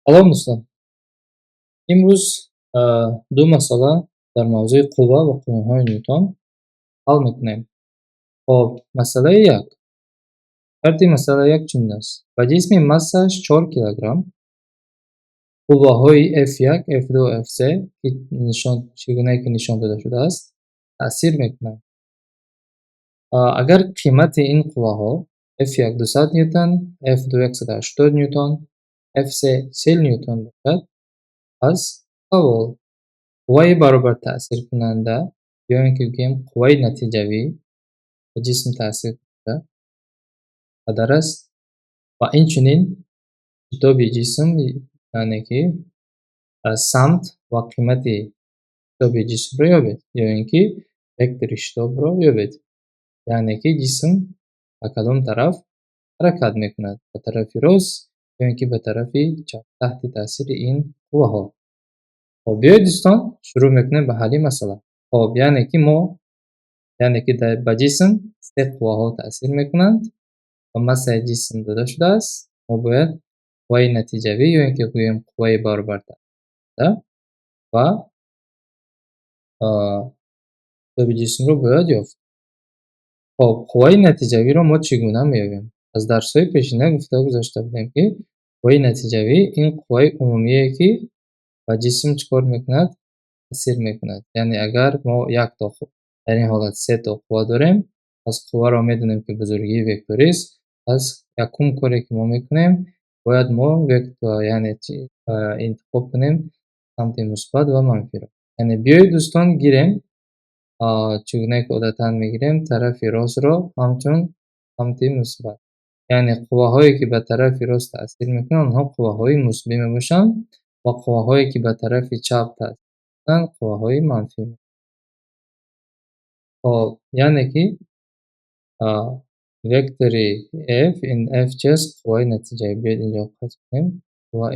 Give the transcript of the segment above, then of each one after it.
سلام دوستان. امروز دو مسئله در موضوع قوه و قانون‌های نیوتن حل میکنیم. خب مسئله یک. شرط مسئله یک چنین است. و جسم مسش 4 کیلوگرم قوه های F1, F2, F3 که چگونه که نشان داده شده است تأثیر میکنند. اگر قیمت این قوه ها F1 200 نیوتن، F2 180 نیوتن، F3 40 نیوتن باشد، پس سوال قوه برابر تأثیر کننده یا اینکه بگیم قوه نتیجوی به جسم تأثیر کننده قدر است و اینچنین شتاب جسم یعنی که سمت و قیمت شتاب جسم رو یابید یا اینکه وکتور شتاب رو یابید، یعنی که جسم به کدام طرف حرکت میکند، به طرف راست یا اینکه به طرف چپ تحت تاثیر این قوه ها. خب بیایید دوستان شروع میکنیم به حل مسئله. خب یعنی که به جسم سه قوه ها تأثیر میکنند و مسح جسم داده شده است. ما باید قوه نتیجوی یا اینکه گوییم قوه برابر تأثیر و شتاب جسم رو باید یافت. خب قوه نتیجوی رو ما چگونه میابیم؟ از درس های پیشینه گفته گذاشته بودیم که قوه نتیجوی این قوه عمومیه که به جسم چکار میکند؟ تأثیر میکند. یعنی اگر ما یک تا در این حالت سه تا قوه داریم، از قوه را میدونیم که بزرگی وکتوری است. از یکم کاری که ما میکنیم باید ما وکتور یعنی انتخاب کنیم سمت مثبت و منفی را. یعنی بیایید دوستان گیریم چگونه که عادتا میگیریم طرف راست را همچون سمت مثبت، یعنی قوه هایی که به طرف راست تأثیر میکنن آنها قوه های مثبت میباشند و قوه هایی که به طرف چپ تأثیر میکنن قوه های منفی. خب یعنی که وکتوری F این F چیست؟ قوه نتیجه. بیاید اینجا قطع کنیم. قوه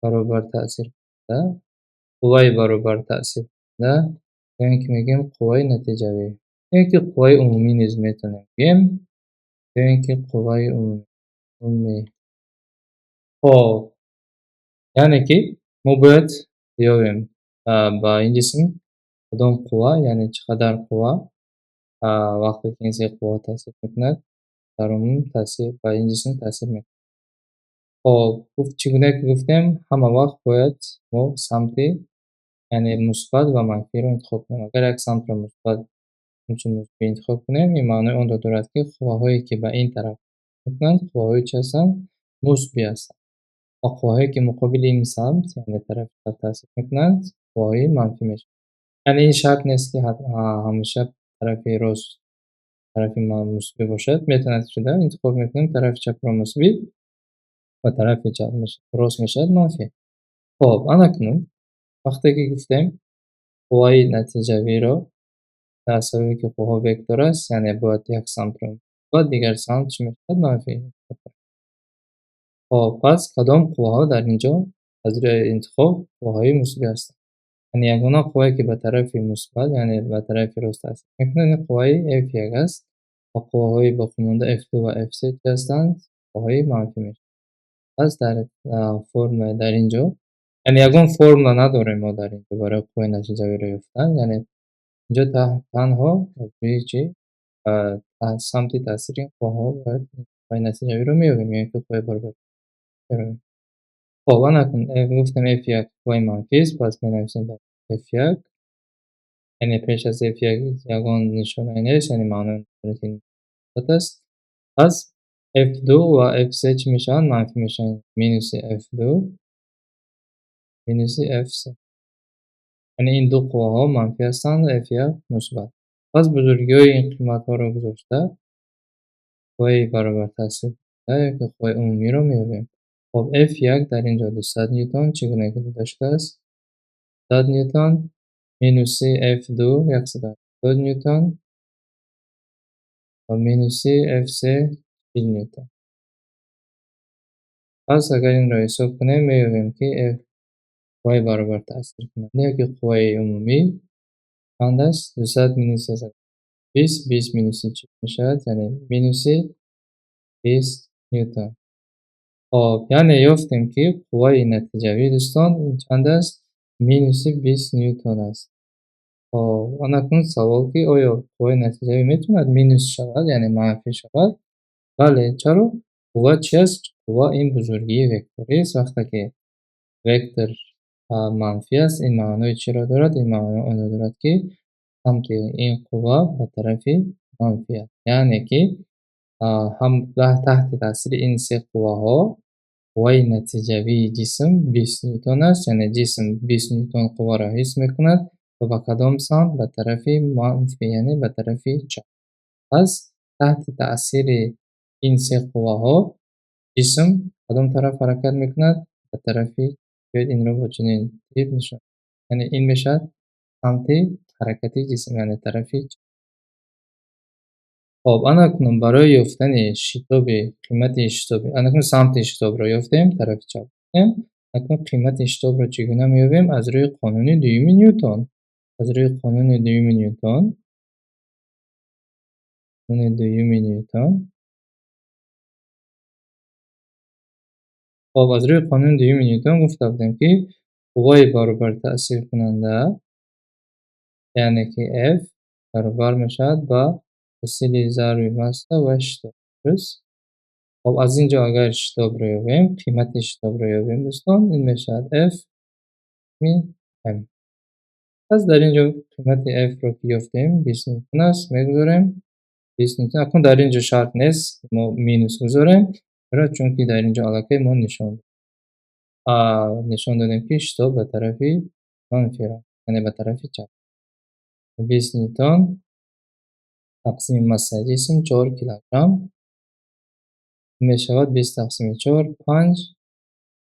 برابر تأثیر کننده، قوه برابر تأثیر کننده یعنی که میگیم قوه نتیجوی، یعنی که قوه عمومی نیز میتونیم بگیم، یعنی که قوه عمومی. خب یعنی که ما باید بیابیم با این جسم کدام قوه یعنی چقدر قوه وقتی که این سه قوه تأثیر میکند در عموم تأثیر با این جسم تأثیر میکند. خب چگونه که گفتیم همه وقت باید ما سمت یعنی مثبت و منفی رو انتخاب کنیم. اگر یک سمت رو مثبت همچون مثبت انتخاب کنیم این معنی اون را دارد که قوه هایی که به این طرف میکنند قوه هایی چه هستند؟ مثبت هستند و قوه هایی که مقابل این سمت یعنی طرف چپ تأثیر میکنند قوه های منفی میشن. یعنی این شرط نیست که همیشه طرف راست طرف مثبت باشد، میتواند شده انتخاب میکنیم طرف چپ را مثبت و طرف چپ راست میشد منفی. خب اکنون وقتی که گفتیم قوه نتیجوی را در سببی که قوه وکتور است یعنی باید یک سمت رو و دیگر سمت چی میشد؟ منفی. خب پس کدام قوه ها در اینجا از روی انتخاب قوه های مثبت هستند؟ یعنی یگانه قوه که به طرف مثبت یعنی به طرف راست تأثیر میکنه قوه F1 است و قوه های باقی مانده F2 و F3 هستند قوه های منفی میشن. پس در فرم در اینجا یعنی یگان فرم نداریم ما در اینجا برای قوه نتیجوی را یافتن، یعنی اینجا تنها روی چی سمت تاثیر این قوه ها باید قوه نتیجوی رو میابیم یعنی که قوه برابر میابیم. خب گفتم F1 قوه منفی است، پس بنویسیم در F1 یعنی پیش از F1 یگان نشانه نیست یعنی معنی این است. پس F2 و F3 چی میشن؟ منفی میشن. مینوس F2 مینوس F3 یعنی این دو قوه ها منفی هستند و F1 مثبت. پس بزرگی های این قیمت ها رو گذاشته قوه برابر تأثیر کننده که قوه عمومی رو میابیم. خب F1 در اینجا 200 نیوتن چگونه که داده شده است؟ 100 نیوتن مینوس F2 180 نیوتن و مینوس F3 40 نیوتن. پس اگر این را حساب کنیم میابیم که قوه برابر تأثیر کننده که قوه عمومی چند است؟ 200 مینوس 20 20 مینوس 40 میشود یعنی مینوس 20 نیوتن. خب یعنی یافتیم که قوای نتیجوی دوستان این چند است؟ مینوس 20 نیوتن است. خب آن اکنون سوال که آیا قوای نتیجوی میتوند مینوس شود یعنی منفی شود؟ بله چرا؟ قوه چی است؟ قوه این بزرگی وکتوری است. وقتی که وکتور منفی است این معنای چی را دارد؟ این معنای آن را دارد که سمت این قوه به طرف منفی است. یعنی که هم تحت تاثیر این سه قوه ها قوه نتیجوی جسم 20 نیوتن است. یعنی جسم 20 نیوتن قوه را حس میکند و به کدام سمت؟ به طرف منفی یعنی به طرف چپ. پس تحت تاثیر این سه قوه ها جسم کدام طرف حرکت میکند؟ به طرف، بیاید این را با چنین تیر نشان، یعنی این میشد سمت حرکتی جسم یعنی طرف چپ. خب اکنون برای یافتن شتاب قیمت شتاب اکنون سمت شتاب را یافتیم طرف چپ گفتیم. اکنون قیمت شتاب را چگونه میابیم؟ از روی قانون دوم نیوتن. از روی قانون دوم نیوتن خب از روی قانون دوم نیوتن گفته بودیم که قوای برابر تأثیر کننده یعنی که F برابر میشد با حاصل ضرب مسته و شتاب. درست؟ خب از اینجا اگر شتاب رو یابیم قیمت شتاب رو یابیم دوستان این میشد F می M. پس در اینجا قیمت F رو که یافتیم 20 نیوتن است میگذاریم 20 نیوتن. اکنون در اینجا شرط نیست ما مینوس گذاریم چرا؟ چون که در اینجا علاقه ما نشان دادیم که شتاب به طرف منفی را یعنی به طرف چپ. 20 نیوتن تقسیم ماسه جسم 4 کیلوگرم میشود 20 تقسیم 4 5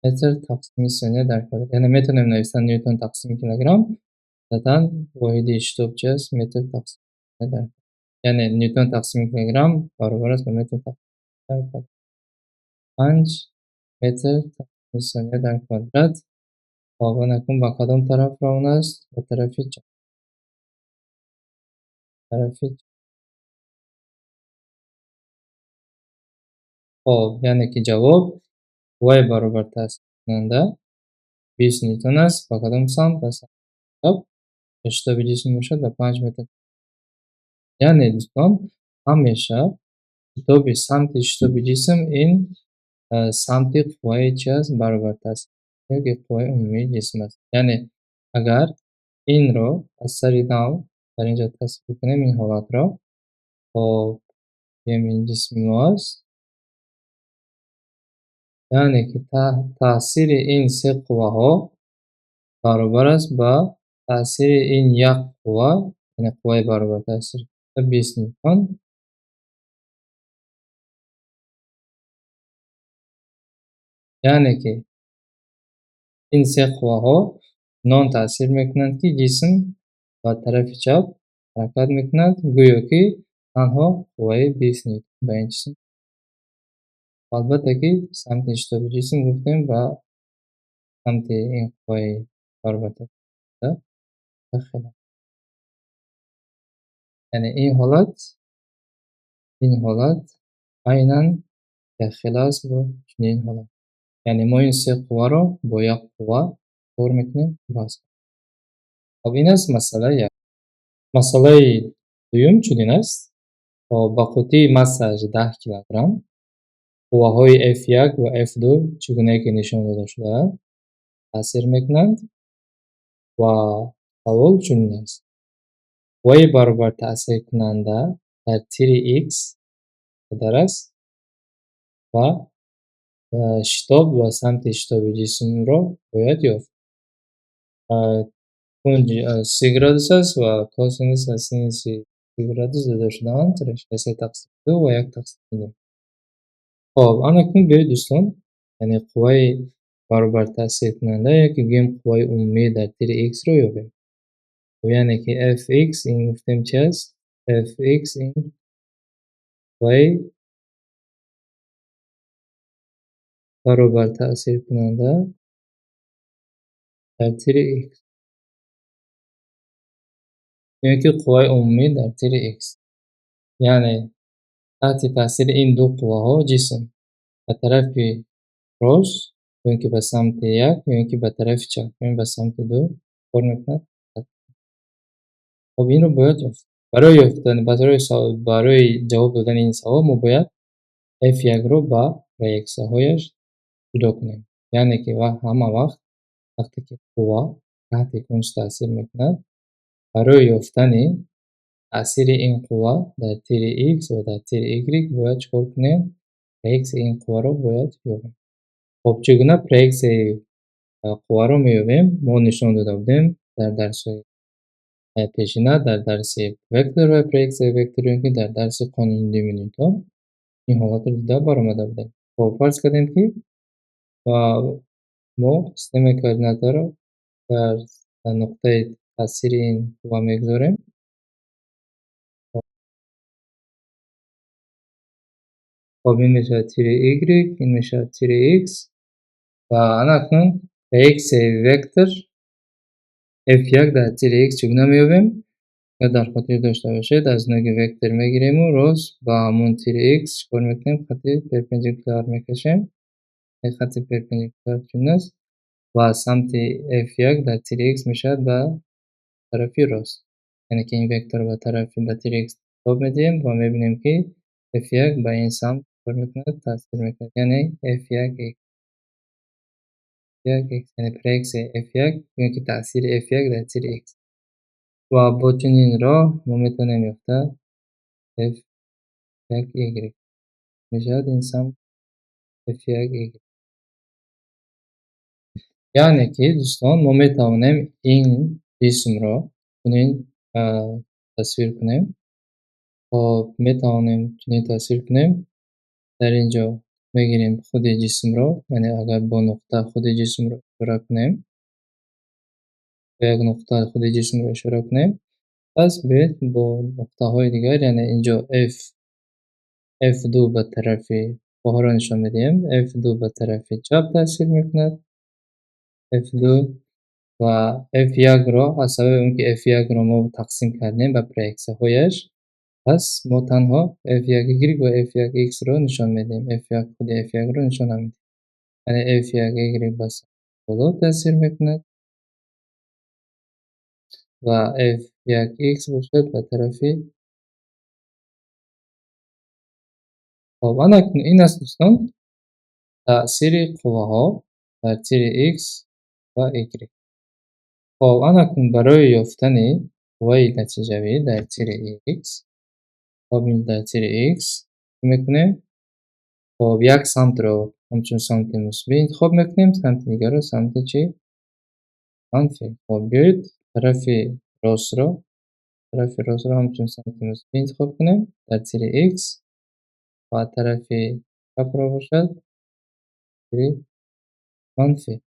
متر تقسیم ثانیه در کواdraت. یعنی میتونیم نوشتن نیوتن تقسیم کیلوگرم دادن واحد اشتاب چه است؟ متر تقسیم ثانیه در کواdraت. یعنی نیوتن تقسیم کیلوگرم برابر است به متر تقسیم در کواdraت. 5 متر تقسیم ثانیه در کواdraت. خب اکنون به کدام طرف روان است؟ به طرف چپ. طرف چپ. خب یعنی که جواب y برابر تاثیر کننده 20 نیوتن است. به کدام سمت؟ به سمت چپ. اشتاب جسم باشد به 5 متر. یعنی دوستان همیشه شتاب سمت شتاب جسم این سمت قوه چی است؟ برابر تاثیر که قوه عمومی جسم است. یعنی اگر این را از سر نو در اینجا تصویر کنیم این حالت را خب این جسم ما است. یعنی که تاثیر این سه قوه ها برابر است با تاثیر این یک قوه یعنی قوه برابر تاثیر 20 نیوتن. یعنی که این سه قوه ها نان تاثیر میکنند که جسم با طرف چپ حرکت میکند گویا که تنها قوه 20 نیوتن به این جسم. البته که سمت اشتاب جسم گفتیم و سمت این قوه برابر تاثیر داخل. یعنی این حالت عیناً داخل است با چنین حالت. یعنی ما این سه قوه را با یک قوه طور میکنیم باز. خب این است مسئله یک. مسئله دوم چنین است. با قطعه مساج 10 کیلوگرم قوه های F1 و F2 چگونه که نشان داده شده تاثیر میکنند و سوال چنین است. y برابر تاثیر کننده در تیر x قدر است و شتاب و سمت شتاب جسم را باید یافت. اون 30 گرادوس است و کوسینوس و سینوس 30 گرادوس داده شده‌اند. 3 تقسیم 2 و 1 تقسیم 2. خب اکنون بیایید دوستان یعنی قوه برابر تاثیر کننده که گیم قوه عمومی در تیر x رو یابیم. و یعنی که fx این گفتیم چی است؟ fx این قوه برابر تاثیر کننده در تیر x یعنی که قوه عمومی در تیر x. یعنی تحت تاثیر این دو قوه ها جسم به طرف راست یا اینکه به سمت یک یا اینکه به طرف چپ یعنی به سمت دو کار میکند. خب این رو باید یافت. برای جواب دادن این سوال ما باید f1 رو با ریاکسه هایش جدا کنیم. یعنی که همه وقت وقتی که قوا تحت کنش تاثیر میکند برای یافتن تاثیر این قوا در تیر x و در تیر y باید چکار کنیم؟ ریاکس این قوا رو باید یابیم. خب چگونه ریاکس قوا رو میابیم؟ ما نشان داده بودیم در درس پیشینه در درس وکتور و پریکس وکتور که در درس قانون دو نیوتن این حالت رو دیده برآمده بوده. خب فرض کردیم که ما سیستم کوردینات رو در نقطه تاثیر این قوا میگذاریم. خب این میشه تیر y این میشه تیر x و اکنون x وکتور f1 در تیر x چگونه میابیم؟ در خاطر داشته باشید از نوع وکتور میگیریم و راست با همون تیر x چکار میکنیم؟ خط پرپندیکولار میکشیم. این خط پرپندیکولار چون است و سمت f1 در تیر x میشد به طرفی راست. یعنی که این وکتور به طرف به تیر x تاب میدیم و میبینیم که f1 به این سمت کار میکنه تاثیر میکنه یعنی f1 x یعنی پرکس f1 یعنی که تاثیر f1 در تیر x و با چنین راه ما میتونیم یافته f1 y میشد این سمت f1 y. یعنی که دوستان ما میتوانیم این جسم را چنین تصویر کنیم. خب میتوانیم چنین تصویر کنیم در اینجا میگیریم خود جسم را یعنی اگر با نقطه خود جسم را اشاره کنیم به یک نقطه خود جسم را اشاره کنیم پس باید با نقطه های دیگر یعنی اینجا F2 به طرف پاها را نشان میدیم F2 به طرف چپ تاثیر میکند F2 و F1 را از سبب اینکه F1 را ما تقسیم کردیم به پریکسه هایش پس ما تنها F1 و F1 را نشان میدیم F1 خود F1 را نشان نمیدیم یعنی F1 بس بالا تاثیر میکند و F1 باشد به طرف. خب اکنون این است دوستان تأثیر قواها در تیر x و y. خب اکنون برای یافتن قوای نتیجوی در تیر x خب این در تیر x میکنیم خب یک سمت رو همچون سمت مثبت انتخاب میکنیم سمت دیگر رو سمت چی؟ منفی. خب بیایید طرف راست رو همچون سمت مثبت انتخاب کنیم در تیر x و طرف چپ را باشد تیر منفی.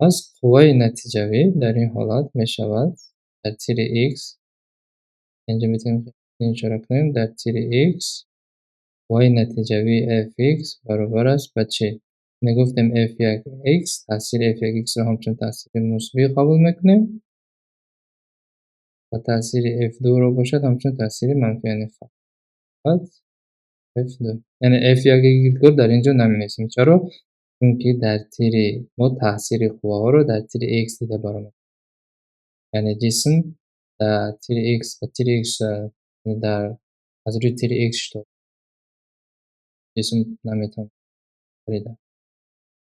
پس قوای نتیجوی در این حالت می شود در تیر x اینجا میتونیم اشاره کنیم در تیر x قوای نتیجوی fx برابر است به چه؟ گفتیم f1x تاثیر f1x را همچون تاثیر مثبت قبول میکنیم و تاثیر f2 رو باشد همچون تاثیر منفی یعنی فقط f2 یعنی f1 در اینجا نمینویسیم. چرا؟ چون که در تیر ما تاثیر قواها رو در تیر x دیده برآمد یعنی جسم در تیر x و تیر x در از روی تیر x شد جسم نمیتونه بریده.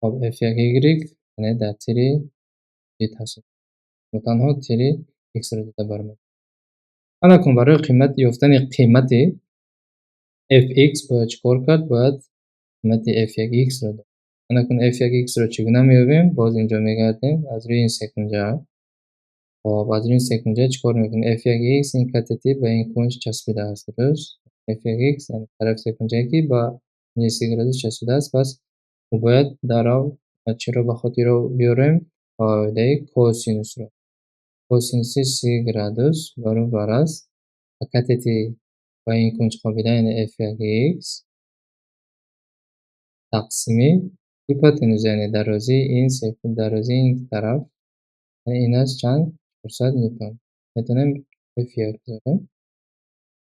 خب f1 یعنی در تیر دید هست و تنها تیر x رو دیده برآمد. اکنون برای یافتن قیمت fx باید چکار کرد؟ باید قیمت f1x رو داد. اکنون f1x رو چگونه میابیم؟ باز اینجا میگردیم از روی این سکنجه خب از این سکنجه چکار میکنیم f1x این کتتی به این کنج چسبیده است درست f1x یعنی طرف سکنجه که با 90 گرادوس چسبیده است پس ما باید در چی رو به خاطر رو بیاریم قاعده کوسینوس رو کوسینوس 30 گرادوس برابر است کتتی با این کنج خوابیده یعنی f1x تقسیمی هیپوتنوز یعنی درازی این طرف این است چند 400 نیوتن میتونیم f1 بذاریم.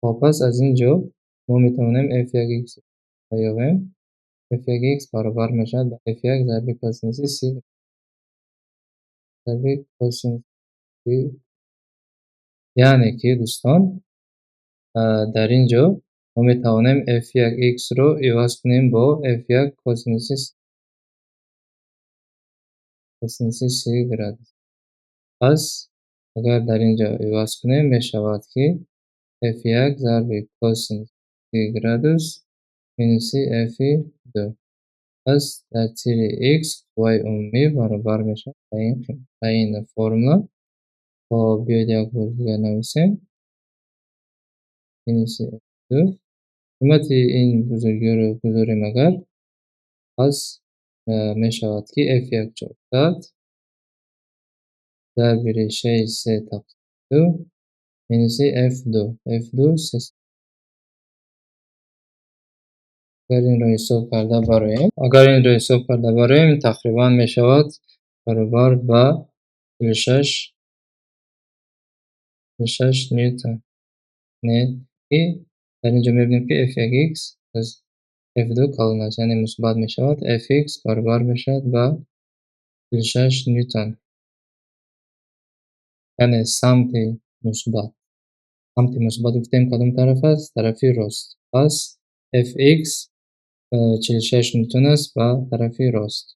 خب پس از اینجا ما میتونیم f1x بیابیم f1 x برابر میشد به f1 ضرب کوسینوس سی ضرب کوسینوس سی. یعنی که دوستان در اینجا ما میتوانیم f1 x رو عوض کنیم با f1 کوسینوس سی گراد. پس اگر در اینجا عوض کنیم میشود که f1 ضرب کوسینوس سی گرادوس مینوس f2. پس در تیر x y عمومی برابر میشه به این فرمولا. خب بیاید یک بار دیگر نویسیم مینوس f2. قیمت این بزرگی رو بذاریم اگر پس میشود که f1 400 ضرب ریشه 3 تقسیم 2 مینوس f2 3. اگر این را حساب کرده برایم تقریبا میشود برابر به 46 نیوتن. نه که در اینجا میبینیم که f1x از f2 کلان است، یعنی مثبت میشود fx برابر میشود به 46 نیوتن، یعنی سمت مثبت گفتیم کدام طرف است؟ طرفی راست. پس fx 46 نیوتن است و طرفی راست.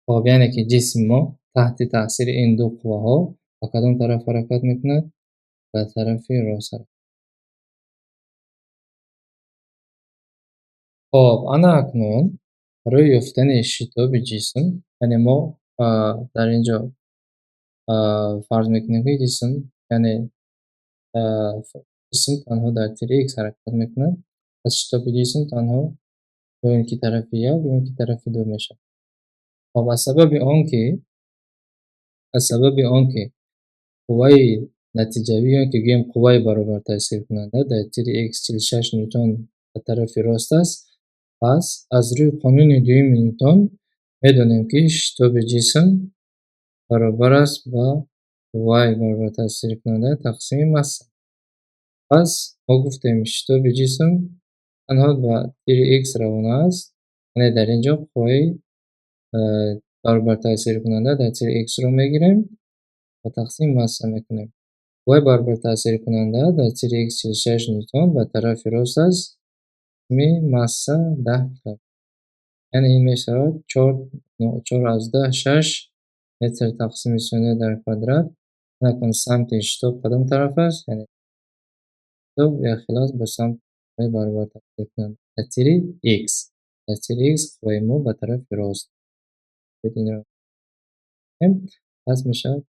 خب یعنی که جسم ما تحت تاثیر این دو قوه ها به کدام طرف حرکت میکند؟ به طرف راست. خب انا اکنون برای یافتن شتاب جسم، یعنی ما در اینجا فرض میکنیم که یعنی جسم تنها در تیر x حرکت میکند. پس شتاب جسم تنها یا اینکه طرف یک یا اینکه طرف دو میشه. خب از سبب آنکه قوه نتیجوی یا که گیم قوه برابر تاثیر کننده در تیر x 46 نیوتن به طرف راست است. پس از روی قانون دویم نیوتن میدانیم که شتاب جسم برابر است با y برابر تاثیر کننده تقسیم ماسه. پس ما گفتیم شتاب جسم تنها به تیر x روانه است، یعنی در اینجا قوه برابر تاثیر کننده در تیر x رو میگیریم و تقسیم ماسه میکنیم. قوه برابر تاثیر کننده در تیر x 46 نیوتن به طرف راست است، ماسه 10 کیلوگرم. یعنی این میشود 4 از 10 6 متر تقسیم 39 در کوادرات. نکن سمت شتاب کدام طرف است؟ یعنی شتاب یا خلاص به سمت برابر تاثیر کننده در تیر x. در تیر x قوه ما به طرف راست بدین را پس میشود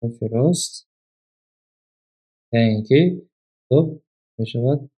طرف راست، اینکه شتاب میشود